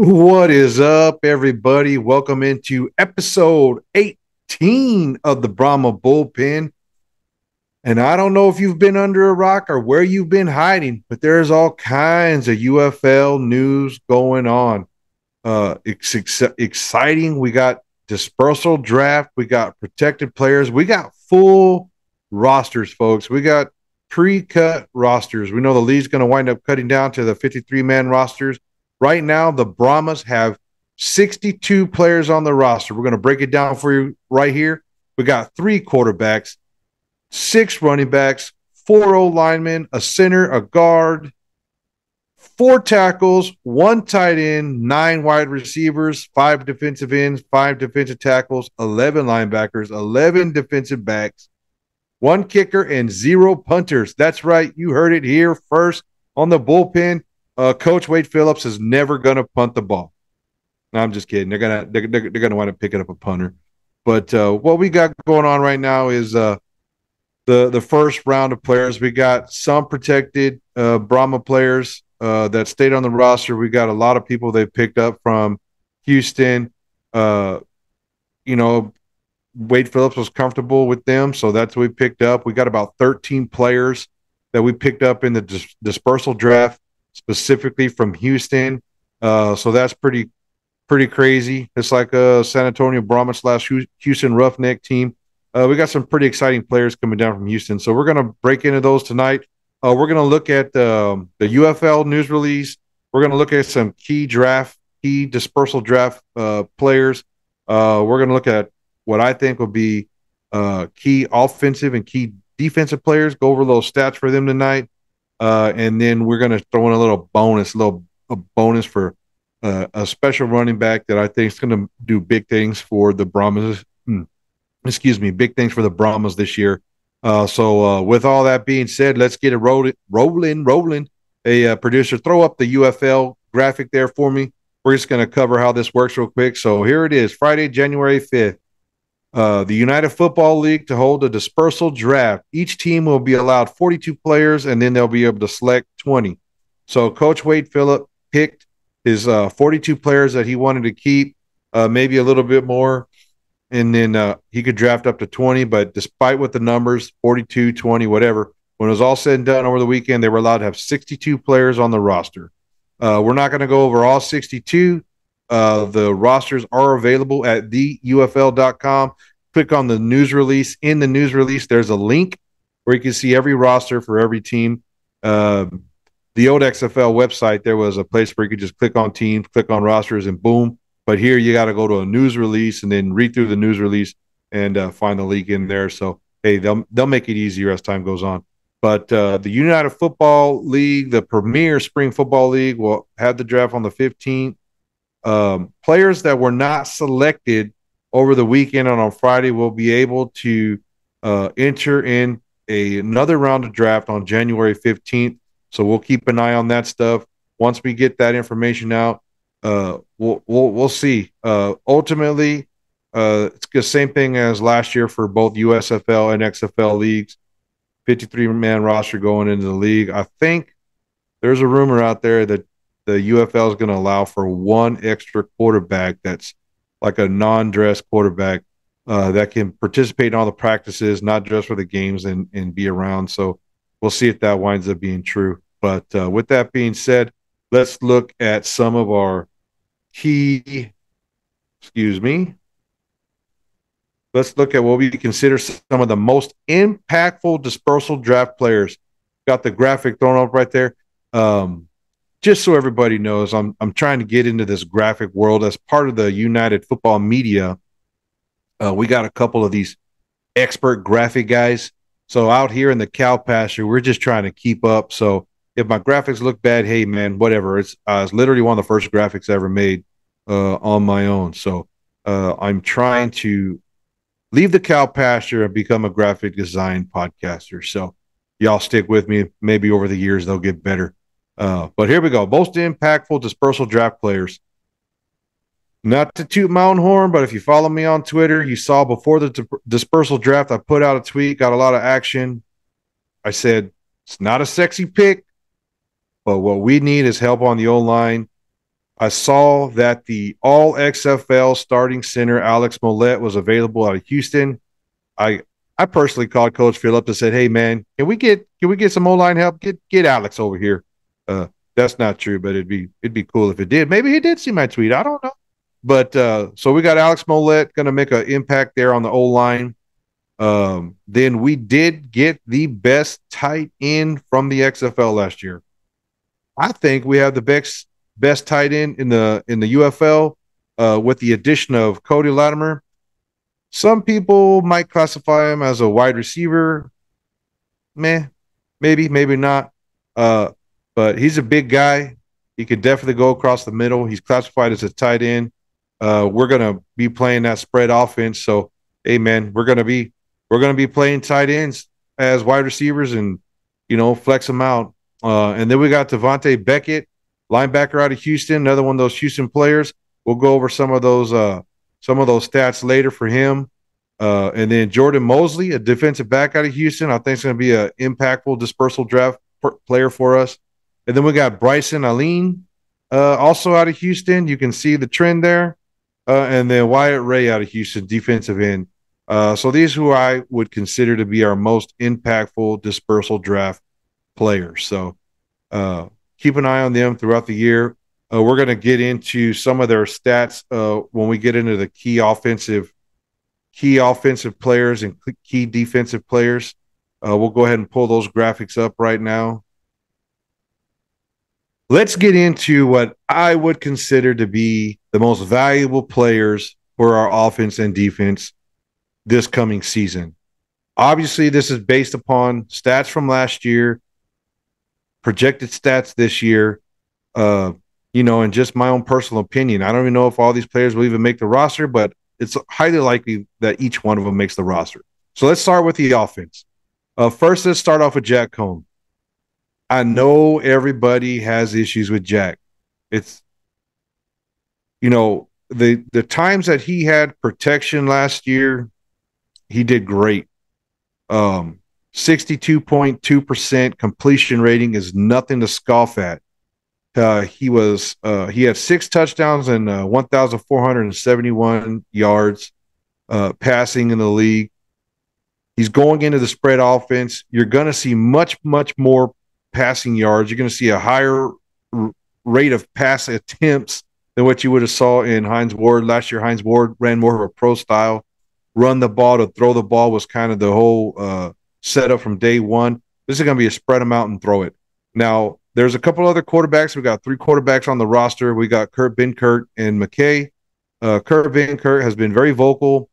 What is up, everybody? Welcome into episode 18 of the Brahma Bullpen. And I don't know if you've been under a rock or where you've been hiding, but there's all kinds of UFL news going on. It's exciting. We got dispersal draft. We got protected players. We got full rosters, folks. We got pre-cut rosters. We know the league's going to wind up cutting down to the 53-man rosters. Right now, the Brahmas have 62 players on the roster. We're going to break it down for you right here. We got 3 quarterbacks, 6 running backs, 4 O-linemen, a center, a guard, 4 tackles, 1 tight end, 9 wide receivers, 5 defensive ends, 5 defensive tackles, 11 linebackers, 11 defensive backs, 1 kicker, and 0 punters. That's right. You heard it here first on the bullpen. Coach Wade Phillips is never going to punt the ball. No, I'm just kidding. They're gonna wind up picking up a punter. But what we got going on right now is the first round of players. We got some protected Brahma players that stayed on the roster. We got a lot of people they picked up from Houston. Wade Phillips was comfortable with them, so that's what we picked up. We got about 13 players that we picked up in the dispersal draft, specifically from Houston. So that's pretty crazy. It's like a San Antonio Brahmas / Houston Roughneck team. We got some pretty exciting players coming down from Houston. So we're going to break into those tonight. We're going to look at the UFL news release. We're going to look at some key dispersal draft players. We're going to look at what I think will be key offensive and key defensive players, go over those stats for them tonight. And then we're going to throw in a bonus for a special running back that I think is going to do big things for the Brahmas. Big things for the Brahmas this year. So with all that being said, let's get it rolling. Hey, producer, throw up the UFL graphic there for me. We're just going to cover how this works real quick. So here it is, Friday, January 5th. The United Football League to hold a dispersal draft. Each team will be allowed 42 players, and then they'll be able to select 20. So Coach Wade Phillip picked his 42 players that he wanted to keep, maybe a little bit more, and then he could draft up to 20. But despite what the numbers, 42, 20, whatever, when it was all said and done over the weekend, they were allowed to have 62 players on the roster. We're not going to go over all 62. The rosters are available at theufl.com. Click on the news release. In the news release, there's a link where you can see every roster for every team. The old XFL website, there was a place where you could just click on teams, click on rosters, and boom. But here you got to go to a news release and then read through the news release and find the link in there. So, hey, they'll make it easier as time goes on. But the United Football League, the premier spring football league, will have the draft on the 15th. Players that were not selected over the weekend and on Friday will be able to enter in another round of draft on January 15th. So we'll keep an eye on that stuff. Once we get that information out, we'll see. Ultimately, it's the same thing as last year for both USFL and XFL leagues. 53-man roster going into the league. I think there's a rumor out there that the UFL is going to allow for 1 extra quarterback that's like a non-dress quarterback that can participate in all the practices, not just for the games and be around. So we'll see if that winds up being true. But with that being said, let's look at some of our let's look at what we consider some of the most impactful dispersal draft players. Got the graphic thrown up right there. Just so everybody knows, I'm trying to get into this graphic world as part of the United Football Media. We got a couple of these expert graphic guys. So out here in the cow pasture, we're just trying to keep up. So if my graphics look bad, hey man, whatever. It's literally one of the first graphics I ever made on my own. So I'm trying to leave the cow pasture and become a graphic design podcaster. So y'all stick with me. Maybe over the years they'll get better. But here we go. Most impactful dispersal draft players. Not to toot my own horn, but if you follow me on Twitter, you saw before the dispersal draft, I put out a tweet, got a lot of action. I said, it's not a sexy pick, but what we need is help on the O-line. I saw that the all XFL starting center Alex Mollett was available out of Houston. I I personally called Coach Phillips and said, "Hey man, can we get some O-line help? Get Alex over here." That's not true, but it'd be cool if it did. Maybe he did see my tweet. I don't know. But so we got Alex Mollett going to make an impact there on the O-line. Then we did get the best tight end from the XFL last year. I think we have the best tight end in the UFL with the addition of Cody Latimer. Some people might classify him as a wide receiver. Meh, maybe not. Uh, but he's a big guy. He could definitely go across the middle. He's classified as a tight end. We're gonna be playing that spread offense. So, hey man, we're gonna be playing tight ends as wide receivers and flex them out. And then we got Devontae Beckett, linebacker out of Houston, another one of those Houston players. We'll go over some of those stats later for him. And then Jordan Mosley, a defensive back out of Houston, I think is going to be an impactful dispersal draft player for us. And then we got Bryson Aline, also out of Houston. You can see the trend there. And then Wyatt Ray out of Houston, defensive end. So these who I would consider to be our most impactful dispersal draft players. So keep an eye on them throughout the year. We're going to get into some of their stats when we get into the key offensive players and key defensive players. We'll go ahead and pull those graphics up right now. Let's get into what I would consider to be the most valuable players for our offense and defense this coming season. Obviously, this is based upon stats from last year, projected stats this year, and just my own personal opinion. I don't even know if all these players will even make the roster, but it's highly likely that each one of them makes the roster. So let's start with the offense. First, let's start off with Jack Cohn. I know everybody has issues with Jack. It's, the times that he had protection last year, he did great. 62.2% completion rating is nothing to scoff at. He had 6 touchdowns and 1,471 yards passing in the league. He's going into the spread offense. You're going to see much, much more passing yards. You're going to see a higher rate of pass attempts than what you would have saw in Hines Ward. Last year, Hines Ward ran more of a pro style. Run the ball to throw the ball was kind of the whole setup from day one. This is going to be a spread them out and throw it. Now, there's a couple other quarterbacks. We got 3 quarterbacks on the roster. We got Kurt Benkert and McKay. Kurt Benkert has been very vocal,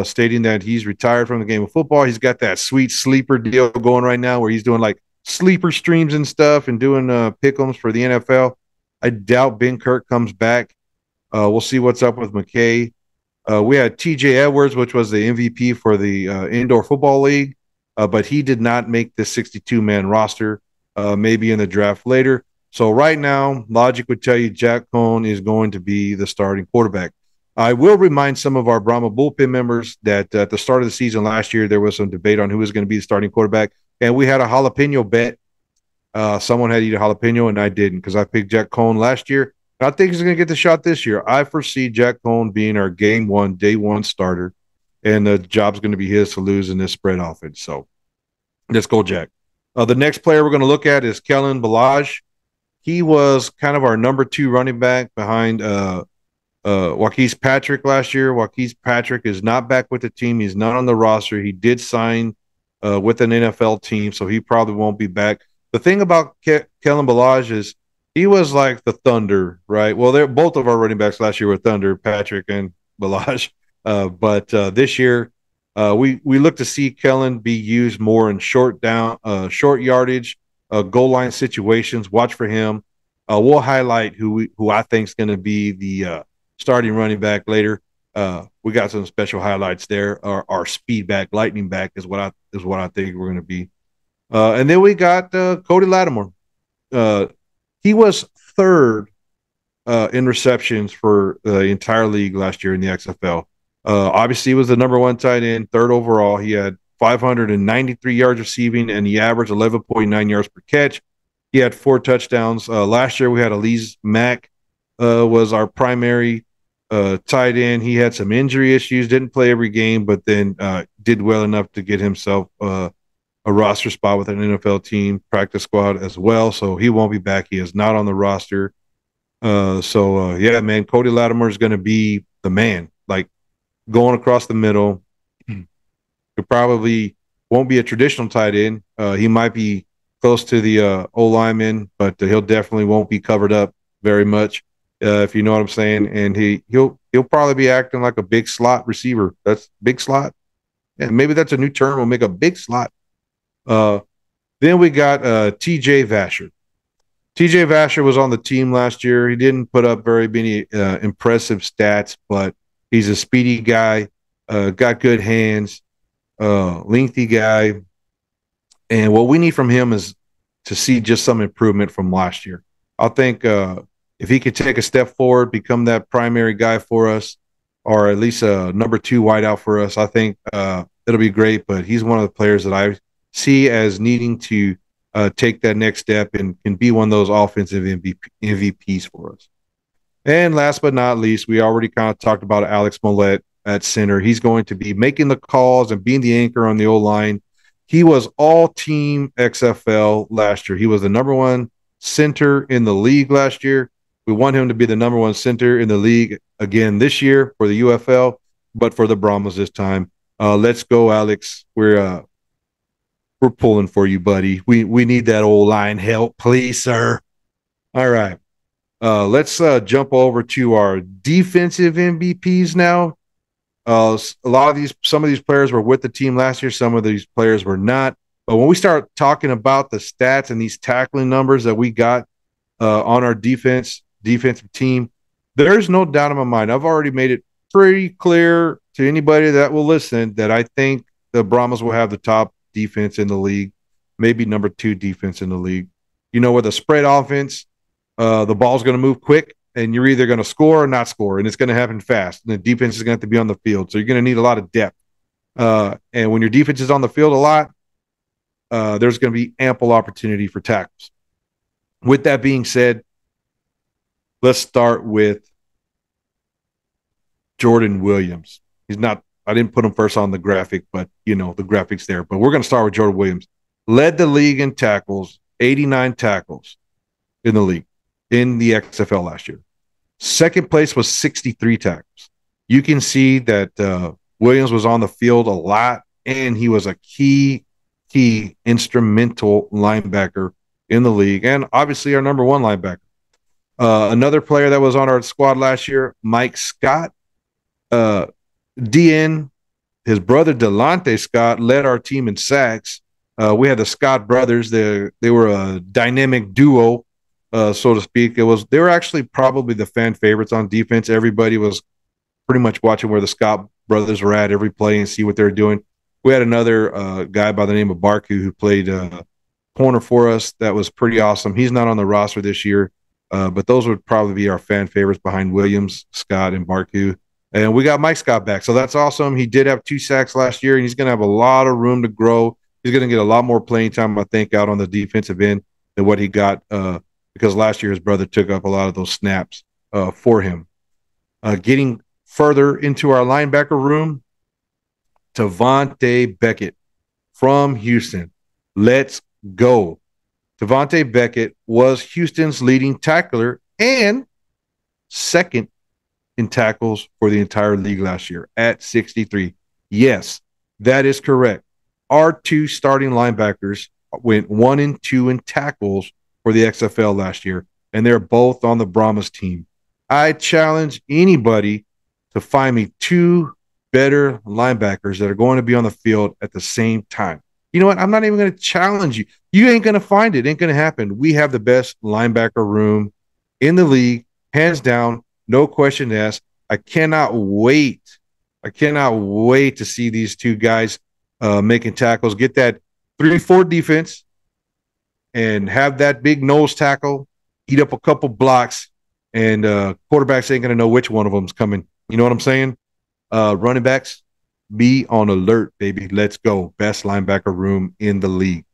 stating that he's retired from the game of football. He's got that sweet sleeper deal going right now where he's doing like sleeper streams and stuff and doing pick'ems for the NFL. I doubt Benkert comes back. We'll see what's up with McKay. We had TJ Edwards, which was the MVP for the Indoor Football League, but he did not make the 62-man roster, maybe in the draft later. So right now, logic would tell you Jack Cohn is going to be the starting quarterback. I will remind some of our Brahma Bullpen members that at the start of the season last year, there was some debate on who was going to be the starting quarterback, and we had a jalapeno bet. Someone had to eat a jalapeno, and I didn't because I picked Jack Cohn last year. I think he's going to get the shot this year. I foresee Jack Cohn being our day one starter, and the job's going to be his to lose in this spread offense. So let's go, Jack. The next player we're going to look at is Kellen Balaj. He was kind of our number 2 running back behind Waukese Patrick last year. Waukese Patrick is not back with the team. He's not on the roster. He did sign with an NFL team, so he probably won't be back. The thing about Kellen Balaj is he was like the Thunder, right? Well, they're both of our running backs last year were Thunder, Patrick and Balaj. But this year, we look to see Kellen be used more in short yardage, goal line situations. Watch for him. We'll highlight who I think is going to be the starting running back later. We got some special highlights there. Our speed back, lightning back is what I think we're going to be. And then we got Cody Latimer. He was 3rd in receptions for the entire league last year in the XFL. Obviously, he was the number 1 tight end, 3rd overall. He had 593 yards receiving, and he averaged 11.9 yards per catch. He had 4 touchdowns. Last year, we had Elise Mack, was our primary tight end. He had some injury issues, didn't play every game, but then did well enough to get himself a roster spot with an NFL team, practice squad as well. So he won't be back. He is not on the roster. Yeah, man, Cody Latimer is going to be the man, like going across the middle. He probably won't be a traditional tight end. He might be close to the O lineman, but he'll definitely won't be covered up very much, if you know what I'm saying. And he'll probably be acting like a big slot receiver. That's big slot. Yeah, maybe that's a new term. We'll make a big slot. Then we got T.J. Vasher. T.J. Vasher was on the team last year. He didn't put up very many impressive stats, but he's a speedy guy, got good hands, lengthy guy. And what we need from him is to see just some improvement from last year. I think if he could take a step forward, become that primary guy for us, or at least a number 2 wideout for us, I think it'll be great. But he's one of the players that I see as needing to take that next step and can be one of those offensive MVPs for us. And last but not least, we already kind of talked about Alex Mollett at center. He's going to be making the calls and being the anchor on the O-line. He was all-team XFL last year. He was the number 1 center in the league last year. We want him to be the number 1 center in the league again this year for the UFL, but for the Brahmas this time. Let's go, Alex. We're pulling for you, buddy. We need that O-line help, please, sir. All right. Let's jump over to our defensive MVPs now. Some of these players were with the team last year. Some of these players were not. But when we start talking about the stats and these tackling numbers that we got on our defensive team, there's no doubt in my mind. I've already made it pretty clear to anybody that will listen that I think the Brahmas will have the top defense in the league, maybe number 2 defense in the league. You know, with a spread offense, the ball's going to move quick, and you're either going to score or not score, and it's going to happen fast. And the defense is going to have to be on the field, so you're going to need a lot of depth. And when your defense is on the field a lot, there's going to be ample opportunity for tackles. With that being said, let's start with Jordan Williams. I didn't put him first on the graphic, but, you know, the graphic's there. But we're going to start with Jordan Williams. Led the league in tackles, 89 tackles in the league in the XFL last year. Second place was 63 tackles. You can see that Williams was on the field a lot, and he was a key instrumental linebacker in the league, and obviously our number 1 linebacker. Another player that was on our squad last year, Mike Scott. DN, his brother Delonte Scott led our team in sacks. We had the Scott brothers. They were a dynamic duo, so to speak. They were actually probably the fan favorites on defense. Everybody was pretty much watching where the Scott brothers were at every play and see what they're doing. We had another guy by the name of Barku who played corner for us. That was pretty awesome. He's not on the roster this year, but those would probably be our fan favorites behind Williams, Scott, and Barku. And we got Mike Scott back, so that's awesome. He did have 2 sacks last year, and he's going to have a lot of room to grow. He's going to get a lot more playing time, I think, out on the defensive end than what he got because last year his brother took up a lot of those snaps for him. Getting further into our linebacker room, Tavante Beckett from Houston. Let's go. Tavante Beckett was Houston's leading tackler and second in tackles for the entire league last year at 63. Yes, that is correct. Our 2 starting linebackers went 1 and 2 in tackles for the XFL last year, and they're both on the Brahmas team. I challenge anybody to find me 2 better linebackers that are going to be on the field at the same time. You know what? I'm not even going to challenge you. You ain't going to find it. It ain't going to happen. We have the best linebacker room in the league, hands down. No question asked. I cannot wait. To see these 2 guys making tackles, get that 3-4 defense, and have that big nose tackle, eat up a couple blocks, and quarterbacks ain't going to know which one of them's coming. You know what I'm saying? Running backs, be on alert, baby. Let's go. Best linebacker room in the league.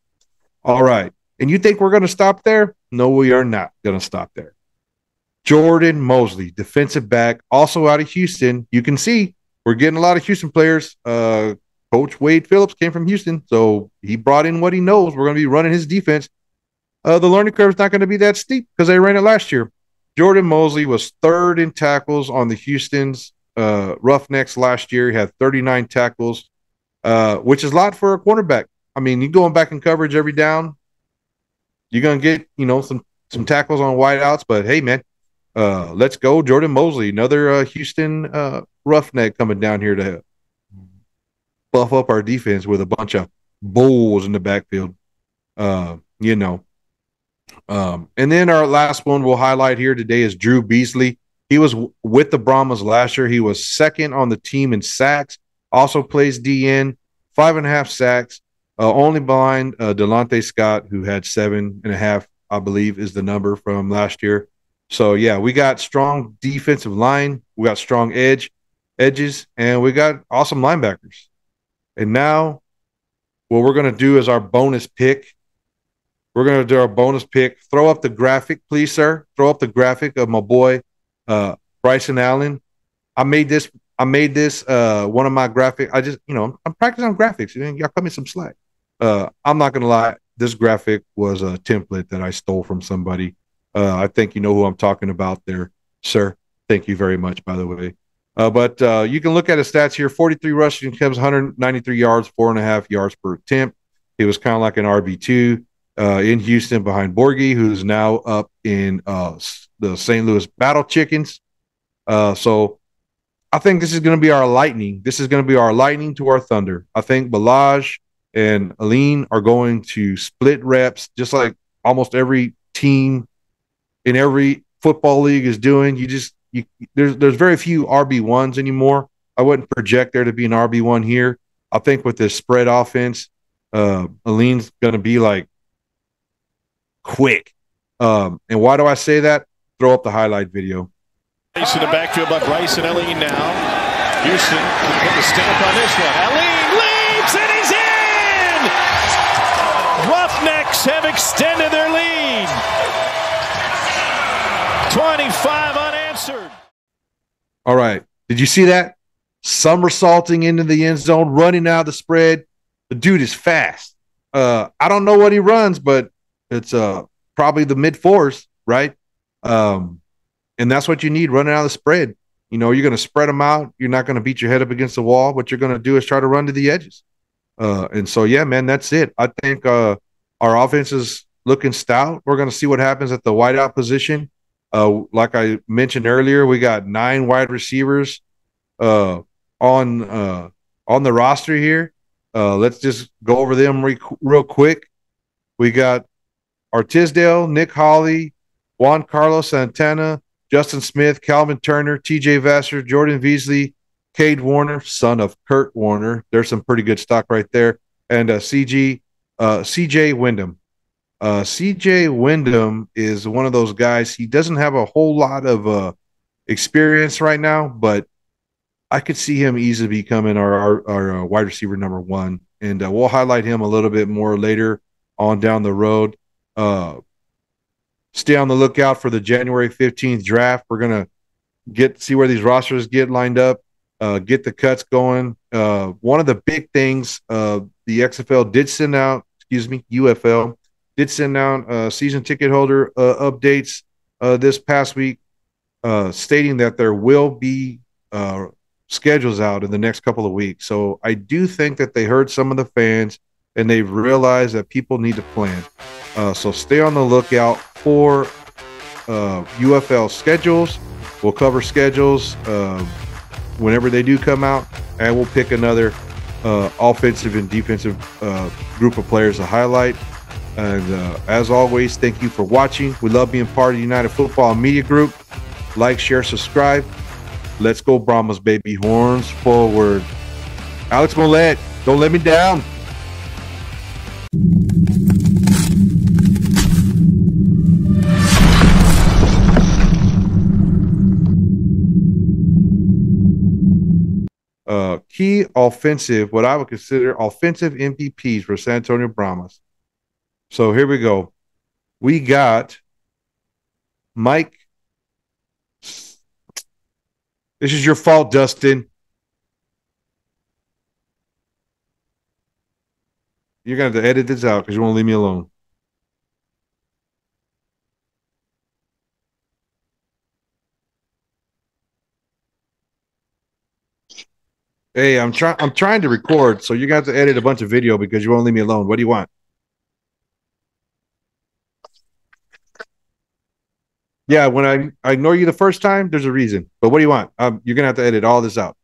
All right. And you think we're going to stop there? No, we are not going to stop there. Jordan Mosley, defensive back, also out of Houston. You can see we're getting a lot of Houston players. Coach Wade Phillips came from Houston, so he brought in what he knows. We're going to be running his defense. The learning curve is not going to be that steep because they ran it last year. Jordan Mosley was third in tackles on the Houston's Roughnecks last year. He had 39 tackles, which is a lot for a cornerback. I mean, you going back in coverage every down, you're going to get, some tackles on wideouts, but hey, man, let's go. Jordan Mosley, another Houston Roughneck coming down here to buff up our defense with a bunch of bulls in the backfield. And then our last one we'll highlight here today is Drew Beasley. He was with the Brahmas last year. He was second on the team in sacks, also plays DN, 5.5 sacks, only behind Delonte Scott, who had 7.5, I believe, is the number from last year. So, yeah, we got strong defensive line. We got strong edges, and we got awesome linebackers. And now what we're going to do is our bonus pick. We're going to do our bonus pick. Throw up the graphic, please, sir. Throw up the graphic of my boy, Bryson Allen. I made this one of my graphic. I'm practicing on graphics. Y'all cut me some slack. I'm not going to lie. This graphic was a template that I stole from somebody. I think you know who I'm talking about there, sir. Thank you very much, by the way. But you can look at his stats here. 43 rushing attempts, 193 yards, 4.5 yards per attempt. He was kind of like an RB2 in Houston behind Borghi, who's now up in the St. Louis Battle Chickens. So I think this is going to be our lightning. This is going to be our lightning to our thunder. I think Balaj and Aline are going to split reps, just like almost every team in every football league is doing. There's very few RB1s anymore. I wouldn't project there to be an RB1 here. I think with this spread offense, Aline's going to be like quick. And why do I say that? Throw up the highlight video. Race in the backfield by Bryson Allen now. Houston can put the stamp on this one. Allen leaps and he's in! Roughnecks have extended their lead. 25 unanswered. All right. Did you see that? Somersaulting into the end zone, running out of the spread. The dude is fast. I don't know what he runs, but it's probably the mid-4s, right? And that's what you need running out of the spread. You're going to spread them out. You're not going to beat your head up against the wall. What you're going to do is try to run to the edges. And so, yeah, man, that's it. I think our offense is looking stout. We're going to see what happens at the wideout position. Like I mentioned earlier, we got 9 wide receivers on the roster here. Let's just go over them real quick. We got Artisdale, Nick Hawley, Juan Carlos Santana, Justin Smith, Calvin Turner, TJ Vassar, Jordan Beasley, Cade Warner, son of Kurt Warner. There's some pretty good stock right there. And CJ Wyndham. CJ Wyndham is one of those guys. He doesn't have a whole lot of experience right now, but I could see him easily becoming our wide receiver number 1. And we'll highlight him a little bit more later on down the road. Stay on the lookout for the January 15th draft. We're going to see where these rosters get lined up, get the cuts going. One of the big things the UFL did send out season ticket holder updates this past week, stating that there will be schedules out in the next couple of weeks. So I do think that they heard some of the fans and they've realized that people need to plan. So stay on the lookout for UFL schedules. We'll cover schedules whenever they do come out, and we'll pick another offensive and defensive group of players to highlight. And as always, thank you for watching. We love being part of the United Football Media Group. Like, share, subscribe. Let's go Brahmas, baby. Horns forward. Alex Mollett, don't let me down. Key offensive, what I would consider offensive MVPs for San Antonio Brahmas. So here we go. We got Mike This is your fault, Dustin. You're going to have to edit this out because you won't leave me alone. Hey, I'm trying to record, so you're going to have to edit a bunch of video because you won't leave me alone. What do you want? Yeah, when I ignore you the first time, there's a reason. But what do you want? You're going to have to edit all this out.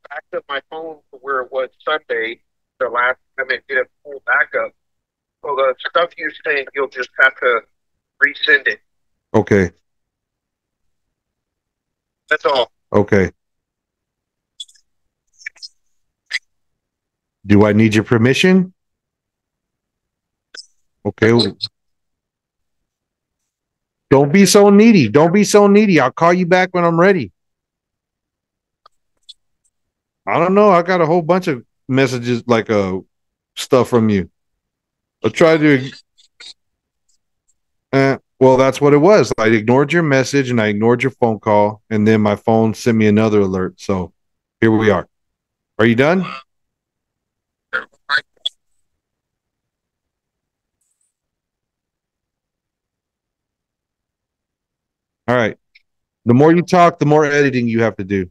Backed up my phone to where it was Sunday, the last time it did a full backup. So the stuff you saying, you'll just have to resend it. Okay. That's all. Okay. Do I need your permission? Okay. Don't be so needy. Don't be so needy. I'll call you back when I'm ready. I don't know. I got a whole bunch of messages, like stuff from you. I tried to. Well, that's what it was. I ignored your message and I ignored your phone call, and then my phone sent me another alert. So here we are. Are you done? All right. The more you talk, the more editing you have to do.